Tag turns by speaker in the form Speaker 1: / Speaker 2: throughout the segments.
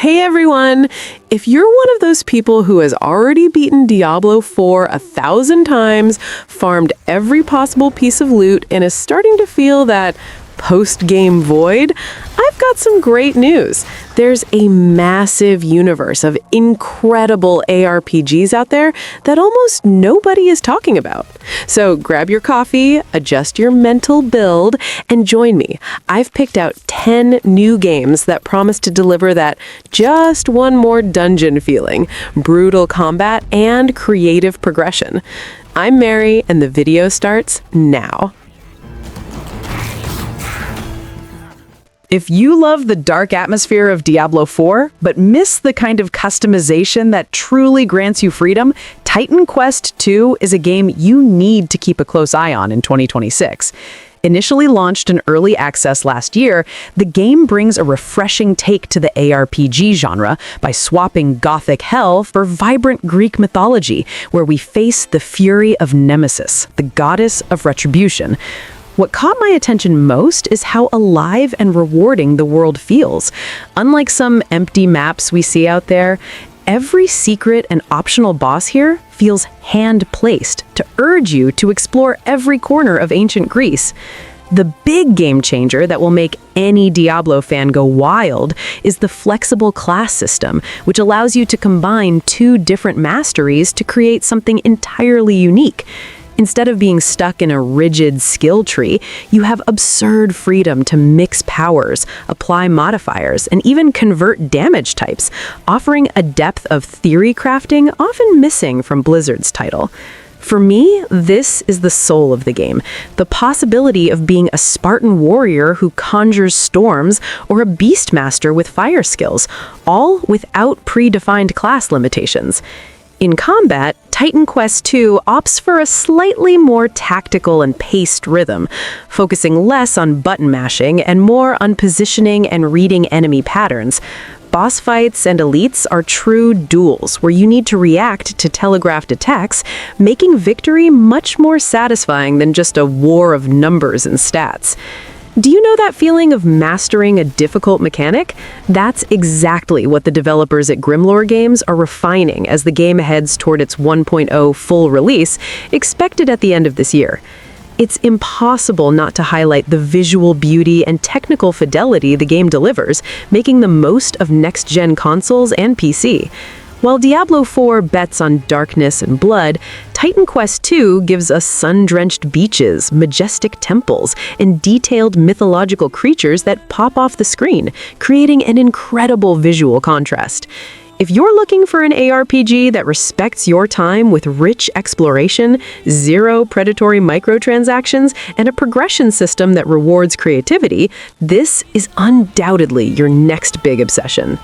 Speaker 1: Hey everyone! If you're one of those people who has already beaten Diablo 4 1,000 times, farmed every possible piece of loot, and is starting to feel that post-game void, I've got some great news. There's a massive universe of incredible ARPGs out there that almost nobody is talking about. So grab your coffee, adjust your mental build, and join me. I've picked out 10 new games that promise to deliver that just one more dungeon feeling, brutal combat, and creative progression. I'm Mary, and the video starts now.
Speaker 2: If you love the dark atmosphere of Diablo 4, but miss the kind of customization that truly grants you freedom, Titan Quest II is a game you need to keep a close eye on in 2026. Initially launched in early access last year, the game brings a refreshing take to the ARPG genre by swapping gothic hell for vibrant Greek mythology, where we face the fury of Nemesis, the goddess of retribution. What caught my attention most is how alive and rewarding the world feels. Unlike some empty maps we see out there, every secret and optional boss here feels hand-placed to urge you to explore every corner of ancient Greece. The big game changer that will make any Diablo fan go wild is the flexible class system, which allows you to combine two different masteries to create something entirely unique. Instead of being stuck in a rigid skill tree, you have absurd freedom to mix powers, apply modifiers, and even convert damage types, offering a depth of theory crafting often missing from Blizzard's title. For me, this is the soul of the game, the possibility of being a Spartan warrior who conjures storms or a beastmaster with fire skills, all without predefined class limitations. In combat, Titan Quest II opts for a slightly more tactical and paced rhythm, focusing less on button mashing and more on positioning and reading enemy patterns. Boss fights and elites are true duels where you need to react to telegraphed attacks, making victory much more satisfying than just a war of numbers and stats. Do you know that feeling of mastering a difficult mechanic? That's exactly what the developers at Grimlore Games are refining as the game heads toward its 1.0 full release, expected at the end of this year. It's impossible not to highlight the visual beauty and technical fidelity the game delivers, making the most of next-gen consoles and PC. While Diablo 4 bets on darkness and blood, Titan Quest II gives us sun-drenched beaches, majestic temples, and detailed mythological creatures that pop off the screen, creating an incredible visual contrast. If you're looking for an ARPG that respects your time with rich exploration, zero predatory microtransactions, and a progression system that rewards creativity, this is undoubtedly your next big obsession.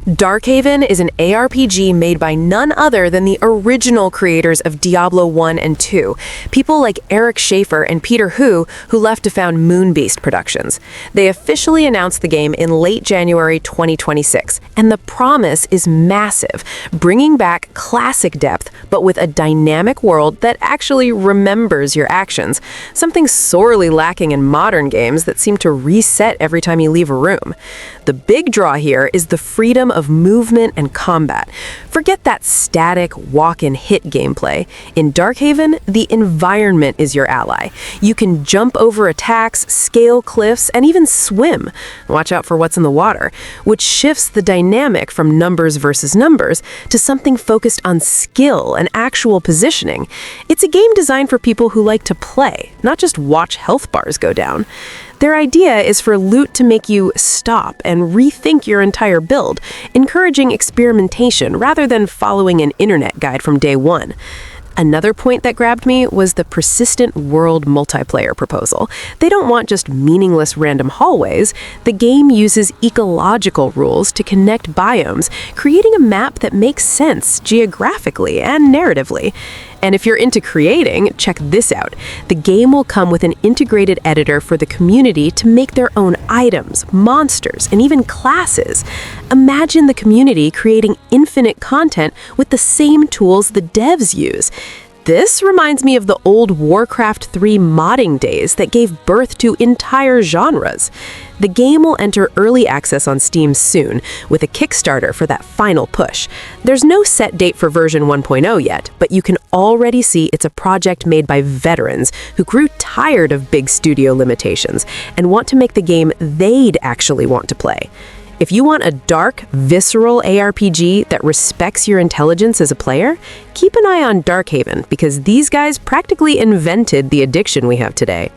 Speaker 3: Darkhaven is an ARPG made by none other than the original creators of Diablo 1 and 2, people like Eric Schaefer and Peter Hu, who left to found Moonbeast Productions. They officially announced the game in late January 2026, and the promise is massive, bringing back classic depth, but with a dynamic world that actually remembers your actions, something sorely lacking in modern games that seem to reset every time you leave a room. The big draw here is the freedom of movement and combat. Forget that static walk-and-hit gameplay. In Darkhaven, the environment is your ally. You can jump over attacks, scale cliffs, and even swim. Watch out for what's in the water, which shifts the dynamic from numbers versus numbers to something focused on skill and actual positioning. It's a game designed for people who like to play, not just watch health bars go down. Their idea is for loot to make you stop and rethink your entire build, encouraging experimentation rather than following an internet guide from day one. Another point that grabbed me was the persistent world multiplayer proposal. They don't want just meaningless random hallways. The game uses ecological rules to connect biomes, creating a map that makes sense geographically and narratively. And if you're into creating, check this out. The game will come with an integrated editor for the community to make their own items, monsters, and even classes. Imagine the community creating infinite content with the same tools the devs use. This reminds me of the old Warcraft 3 modding days that gave birth to entire genres. The game will enter early access on Steam soon, with a Kickstarter for that final push. There's no set date for version 1.0 yet, but you can already see it's a project made by veterans who grew tired of big studio limitations and want to make the game they'd actually want to play. If you want a dark, visceral ARPG that respects your intelligence as a player, keep an eye on Darkhaven, because these guys practically invented the addiction we have today.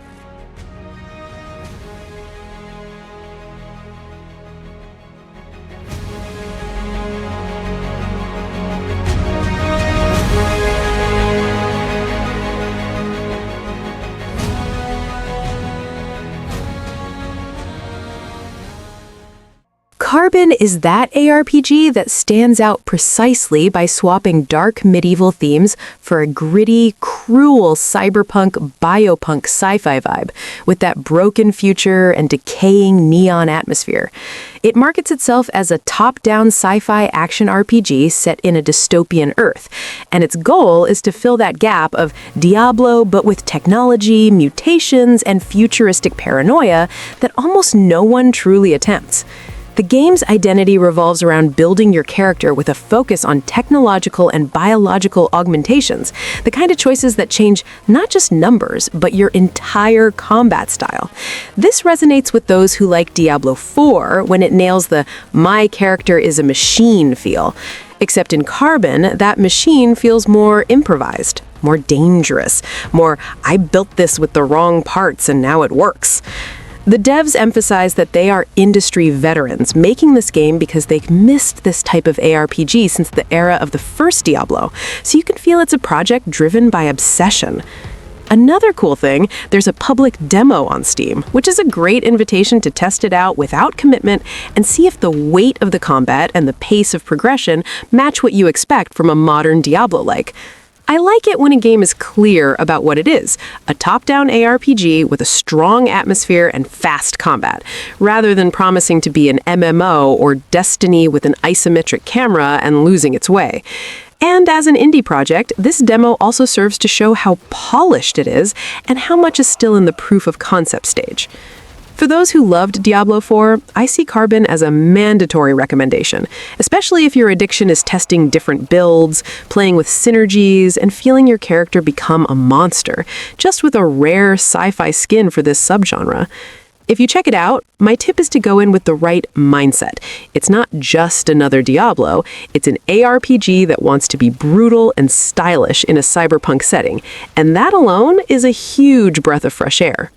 Speaker 3: Carbon is that ARPG that stands out precisely by swapping dark medieval themes for a gritty, cruel cyberpunk, biopunk sci-fi vibe with that broken future and decaying neon atmosphere. It markets itself as a top-down sci-fi action RPG set in a dystopian Earth, and its goal is to fill that gap of Diablo but with technology, mutations, and futuristic paranoia that almost no one truly attempts. The game's identity revolves around building your character with a focus on technological and biological augmentations, the kind of choices that change not just numbers, but your entire combat style. This resonates with those who like Diablo 4 when it nails the "my character is a machine" feel. Except in Carbon, that machine feels more improvised, more dangerous, more "I built this with the wrong parts and now it works." The devs emphasize that they are industry veterans, making this game because they've missed this type of ARPG since the era of the first Diablo, so you can feel it's a project driven by obsession. Another cool thing, there's a public demo on Steam, which is a great invitation to test it out without commitment and see if the weight of the combat and the pace of progression match what you expect from a modern Diablo-like. I like it when a game is clear about what it is, a top-down ARPG with a strong atmosphere and fast combat, rather than promising to be an MMO or Destiny with an isometric camera and losing its way. And as an indie project, this demo also serves to show how polished it is and how much is still in the proof of concept stage. For those who loved Diablo 4, I see Carbon as a mandatory recommendation, especially if your addiction is testing different builds, playing with synergies, and feeling your character become a monster, just with a rare sci-fi skin for this subgenre. If you check it out, my tip is to go in with the right mindset. It's not just another Diablo, it's an ARPG that wants to be brutal and stylish in a cyberpunk setting, and that alone is a huge breath of fresh air.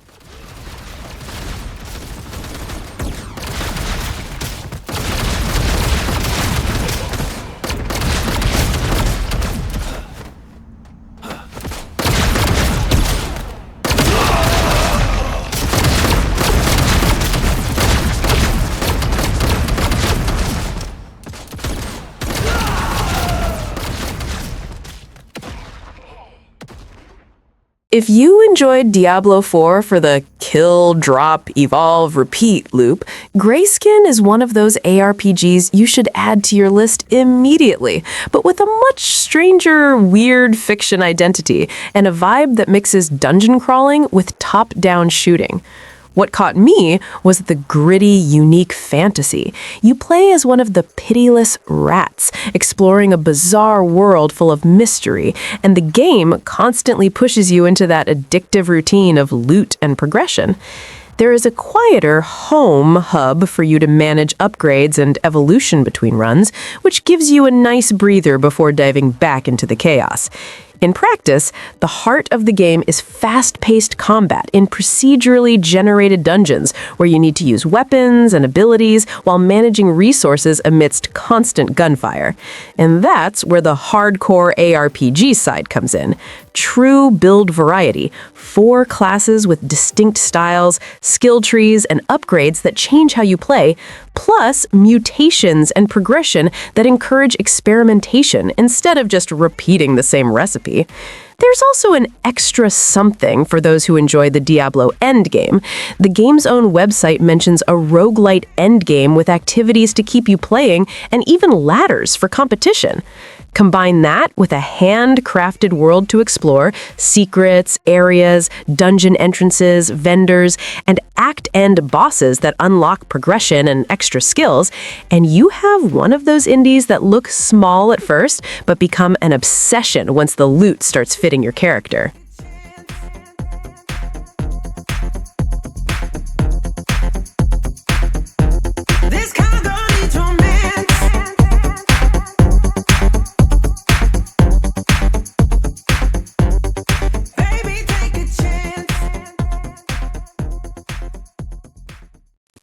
Speaker 3: If you enjoyed Diablo 4 for the kill, drop, evolve, repeat loop, Greyskin is one of those ARPGs you should add to your list immediately, but with a much stranger, weird fiction identity and a vibe that mixes dungeon crawling with top-down shooting. What caught me was the gritty, unique fantasy. You play as one of the pitiless rats, exploring a bizarre world full of mystery, and the game constantly pushes you into that addictive routine of loot and progression. There is a quieter home hub for you to manage upgrades and evolution between runs, which gives you a nice breather before diving back into the chaos. In practice, the heart of the game is fast-paced combat in procedurally generated dungeons where you need to use weapons and abilities while managing resources amidst constant gunfire. And that's where the hardcore ARPG side comes in. True build variety, 4 classes with distinct styles, skill trees, and upgrades that change how you play, plus mutations and progression that encourage experimentation instead of just repeating the same recipe. There's also an extra something for those who enjoy the Diablo endgame. The game's own website mentions a roguelite endgame with activities to keep you playing and even ladders for competition. Combine that with a handcrafted world to explore, secrets, areas, dungeon entrances, vendors, and act-end bosses that unlock progression and extra skills, and you have one of those indies that look small at first, but become an obsession once the loot starts fitting your character.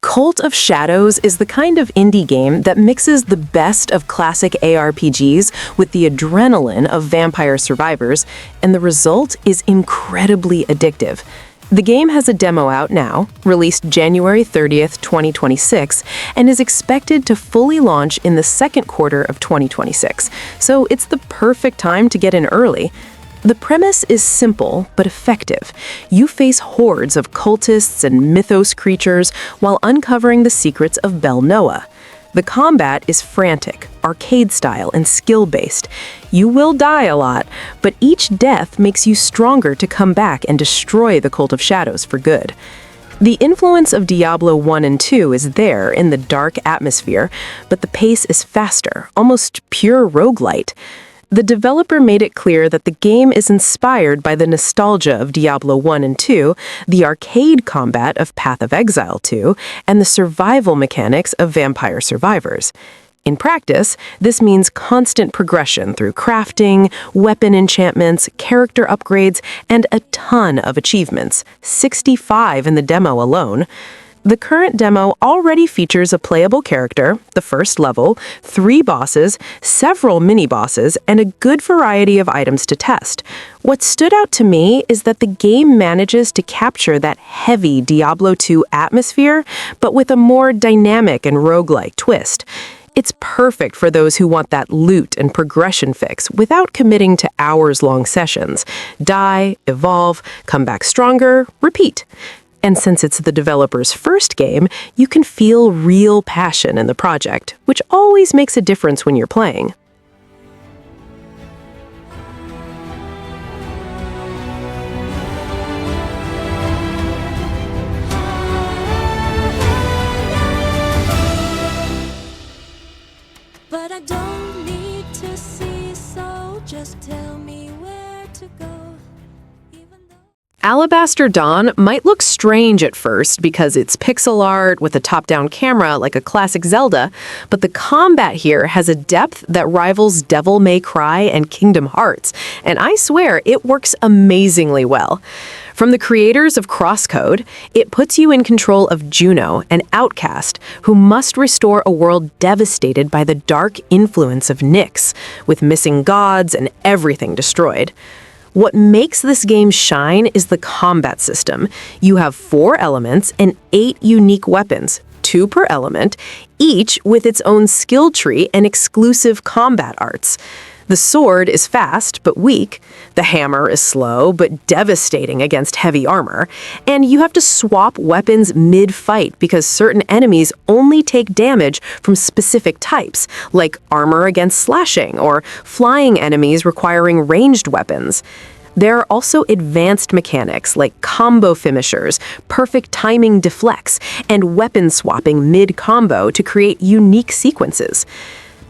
Speaker 3: Cult of Shadows is the kind of indie game that mixes the best of classic ARPGs with the adrenaline of Vampire Survivors, and the result is incredibly addictive. The game has a demo out now, released January 30th, 2026, and is expected to fully launch in the second quarter of 2026, so it's the perfect time to get in early. The premise is simple but effective. You face hordes of cultists and mythos creatures while uncovering the secrets of Bel Noah. The combat is frantic, arcade-style, and skill-based. You will die a lot, but each death makes you stronger to come back and destroy the Cult of Shadows for good. The influence of Diablo 1 and 2 is there in the dark atmosphere, but the pace is faster, almost pure roguelite. The developer made it clear that the game is inspired by the nostalgia of Diablo 1 and 2, the arcade combat of Path of Exile 2, and the survival mechanics of Vampire Survivors. In practice, this means constant progression through crafting, weapon enchantments, character upgrades, and a ton of achievements, 65 in the demo alone. The current demo already features a playable character, the first level, 3 bosses, several mini-bosses, and a good variety of items to test. What stood out to me is that the game manages to capture that heavy Diablo 2 atmosphere, but with a more dynamic and roguelike twist. It's perfect for those who want that loot and progression fix without committing to hours-long sessions. Die, evolve, come back stronger, repeat. And since it's the developer's first game, you can feel real passion in the project, which always makes a difference when you're playing.
Speaker 4: But I don't need to see, so just tell me where to go.
Speaker 3: Alabaster Dawn might look strange at first because it's pixel art with a top-down camera like a classic Zelda, but the combat here has a depth that rivals Devil May Cry and Kingdom Hearts, and I swear it works amazingly well. From the creators of Crosscode, it puts you in control of Juno, an outcast who must restore a world devastated by the dark influence of Nyx, with missing gods and everything destroyed. What makes this game shine is the combat system. You have 4 elements and 8 unique weapons, 2 per element, each with its own skill tree and exclusive combat arts. The sword is fast but weak, the hammer is slow but devastating against heavy armor, and you have to swap weapons mid-fight because certain enemies only take damage from specific types, like armor against slashing or flying enemies requiring ranged weapons. There are also advanced mechanics like combo finishers, perfect timing deflects, and weapon swapping mid-combo to create unique sequences.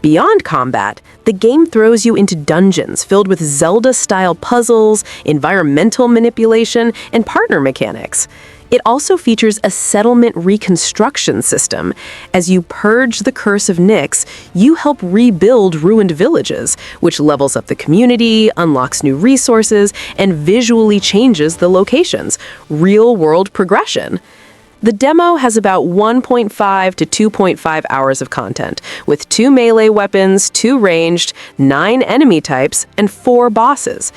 Speaker 3: Beyond combat, the game throws you into dungeons filled with Zelda-style puzzles, environmental manipulation, and partner mechanics. It also features a settlement reconstruction system. As you purge the curse of Nyx, you help rebuild ruined villages, which levels up the community, unlocks new resources, and visually changes the locations. Real-world progression. The demo has about 1.5 to 2.5 hours of content, with 2 melee weapons, 2 ranged, 9 enemy types, and 4 bosses.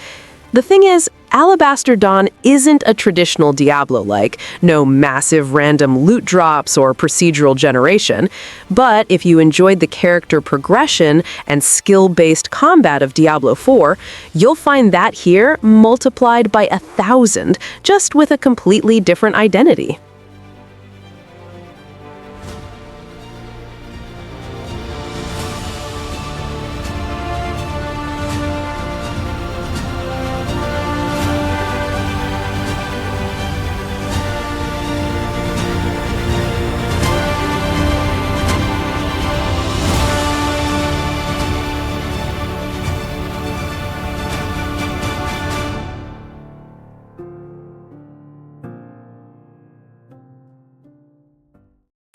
Speaker 3: The thing is,
Speaker 1: Alabaster Dawn isn't a traditional Diablo-like, no massive random loot drops or procedural generation, but if you enjoyed the character progression and skill-based combat of Diablo 4, you'll find that here multiplied by 1,000, just with a completely different identity.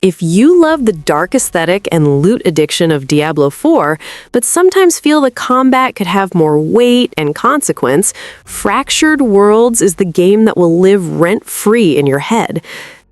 Speaker 1: If you love the dark aesthetic and loot addiction of Diablo 4, but sometimes feel the combat could have more weight and consequence, Fractured Worlds is the game that will live rent-free in your head.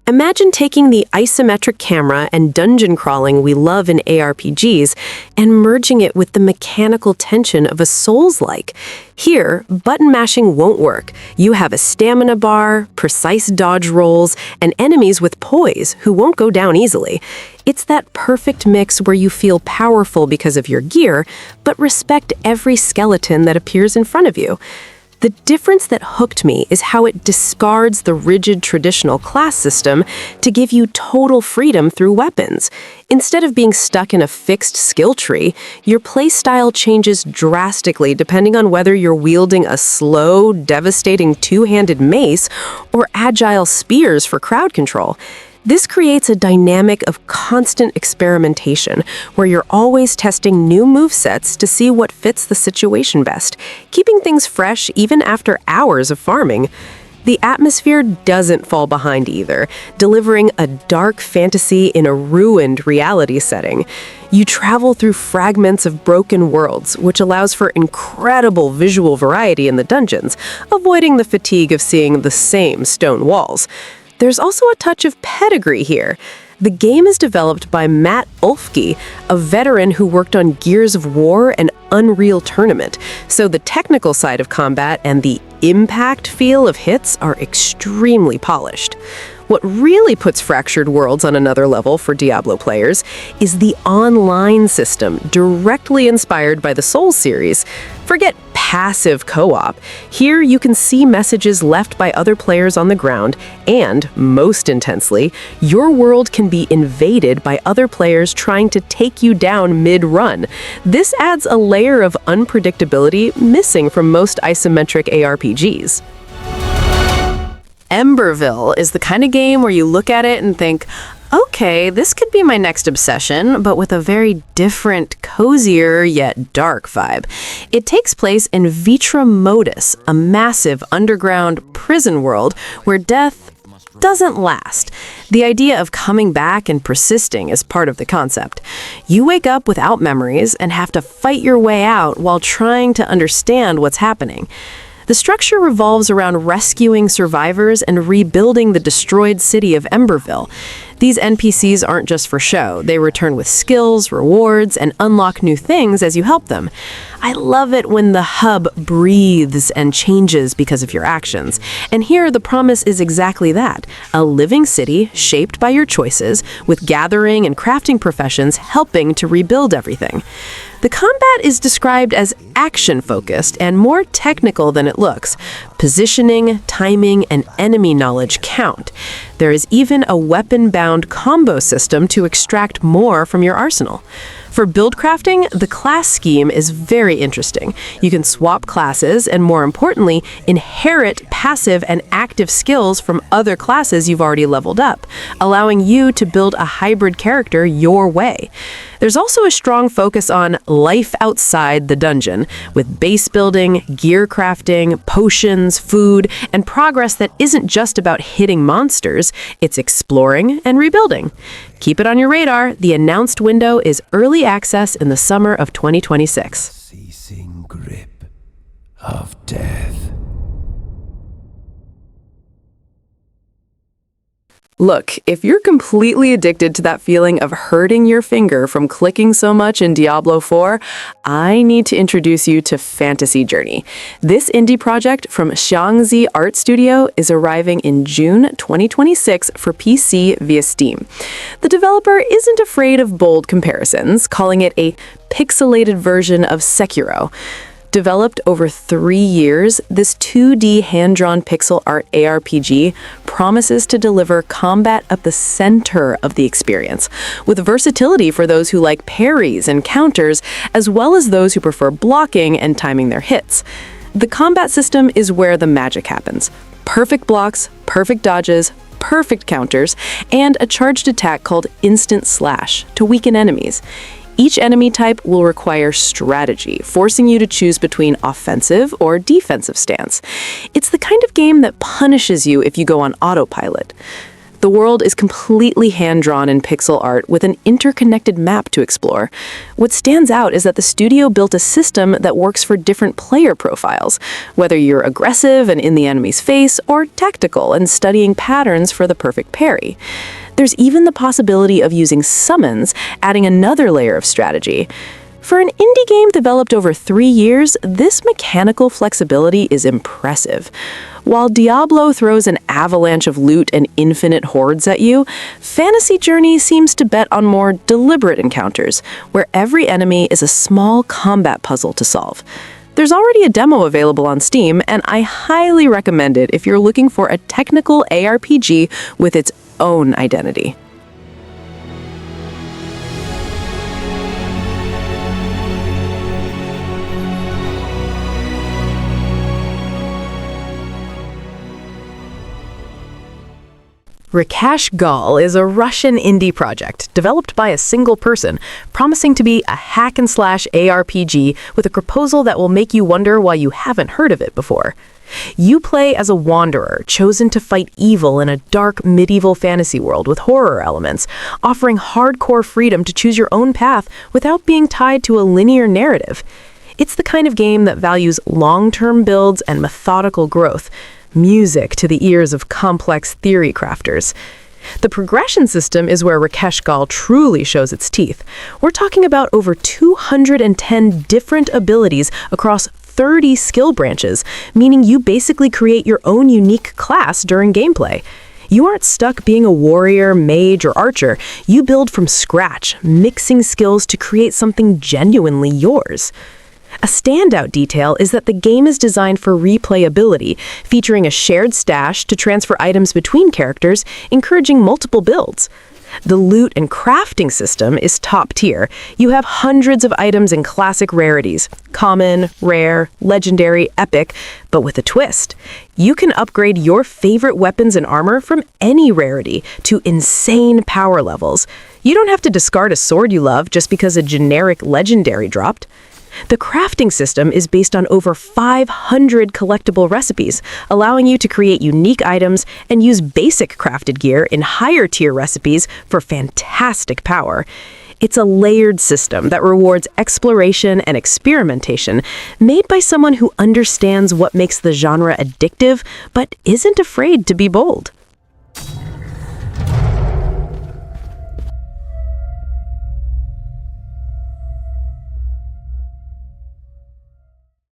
Speaker 1: Imagine taking the isometric camera and dungeon crawling we love in ARPGs and merging it with the mechanical tension of a Souls-like. Here, button mashing won't work. You have a stamina bar, precise dodge rolls, and enemies with poise who won't go down easily. It's that perfect mix where you feel powerful because of your gear, but respect every skeleton that appears in front of you. The difference that hooked me is how it discards the rigid traditional class system to give you total freedom through weapons. Instead of being stuck in a fixed skill tree, your playstyle changes drastically depending on whether you're wielding a slow, devastating two-handed mace or agile spears for crowd control. This creates a dynamic of constant experimentation, where you're always testing new movesets to see what fits the situation best, keeping things fresh even after hours of farming. The atmosphere doesn't fall behind either, delivering a dark fantasy in a ruined reality setting. You travel through fragments of broken worlds, which allows for incredible visual variety in the dungeons, avoiding the fatigue of seeing the same stone walls. There's also a touch of pedigree here. The game is developed by Matt Ulfke, a veteran who worked on Gears of War and Unreal Tournament, so the technical side of combat and the impact feel of hits are extremely polished. What really puts Fractured Worlds on another level for Diablo players is the online system directly inspired by the Souls series. Forget passive co-op. Here you can see messages left by other players on the ground, and, most intensely, your world can be invaded by other players trying to take you down mid-run. This adds a layer of unpredictability missing from most isometric ARPGs.
Speaker 3: Emberville is the kind of game where you look at it and think, okay, this could be my next obsession, but with a very different, cozier, yet dark vibe. It takes place in Vitra Modus, a massive underground prison world where death doesn't last. The idea of coming back and persisting is part of the concept. You wake up without memories and have to fight your way out while trying to understand what's happening. The structure revolves around rescuing survivors and rebuilding the destroyed city of Emberville. These NPCs aren't just for show. They return with skills, rewards, and unlock new things as you help them. I love it when the hub breathes and changes because of your actions. And here the promise is exactly that, a living city shaped by your choices, with gathering and crafting professions helping to rebuild everything. The combat is described as action-focused and more technical than it looks. Positioning, timing, and enemy knowledge count. There is even a weapon-bound combo system to extract more from your arsenal. For build crafting, the class scheme is very interesting. You can swap classes and, more importantly, inherit passive and active skills from other classes you've already leveled up, allowing you to build a hybrid character your way. There's also a strong focus on life outside the dungeon, with base building, gear crafting, potions, food, and progress that isn't just about hitting monsters, it's exploring and rebuilding. Keep it on your radar. The announced window is early access in the summer of 2026.
Speaker 5: Ceasing grip of death.
Speaker 1: Look, if you're completely addicted to that feeling of hurting your finger from clicking so much in Diablo 4, I need to introduce you to Fantasy Journey. This indie project from Xiangzi Art Studio is arriving in June 2026 for PC via Steam. The developer isn't afraid of bold comparisons, calling it a pixelated version of Sekiro. Developed over 3 years, this 2D hand-drawn pixel art ARPG promises to deliver combat at the center of the experience, with versatility for those who like parries and counters, as well as those who prefer blocking and timing their hits. The combat system is where the magic happens. Perfect blocks, perfect dodges, perfect counters, and a charged attack called Instant Slash to weaken enemies. Each enemy type will require strategy, forcing you to choose between offensive or defensive stance. It's the kind of game that punishes you if you go on autopilot. The world is completely hand-drawn in pixel art with an interconnected map to explore. What stands out is that the studio built a system that works for different player profiles, whether you're aggressive and in the enemy's face, or tactical and studying patterns for the perfect parry. There's even the possibility of using summons, adding another layer of strategy. For an indie game developed over 3 years, this mechanical flexibility is impressive. While Diablo throws an avalanche of loot and infinite hordes at you, Fantasy Journey seems to bet on more deliberate encounters, where every enemy is a small combat puzzle to solve. There's already a demo available on Steam, and I highly recommend it if you're looking for a technical ARPG with its own identity.
Speaker 3: Rekesh Gaal is a Russian indie project developed by a single person, promising to be a hack-and-slash ARPG with a proposal that will make you wonder why you haven't heard of it before. You play as a wanderer, chosen to fight evil in a dark medieval fantasy world with horror elements, offering hardcore freedom to choose your own path without being tied to a linear narrative. It's the kind of game that values long-term builds and methodical growth, music to the ears of complex theory crafters. The progression system is where Rekesh Gaal truly shows its teeth. We're talking about over 210 different abilities across 30 skill branches, meaning you basically create your own unique class during gameplay. You aren't stuck being a warrior, mage, or archer. You build from scratch, mixing skills to create something genuinely yours. A standout detail is that the game is designed for replayability, featuring a shared stash to transfer items between characters, encouraging multiple builds. The loot and crafting system is top tier. You have hundreds of items in classic rarities, common, rare, legendary, epic, but with a twist. You can upgrade your favorite weapons and armor from any rarity to insane power levels. You don't have to discard a sword you love just because a generic legendary dropped. The crafting system is based on over 500 collectible recipes, allowing you to create unique items and use basic crafted gear in higher-tier recipes for fantastic power. It's a layered system that rewards exploration and experimentation, made by someone who understands what makes the genre addictive, but isn't afraid to be bold.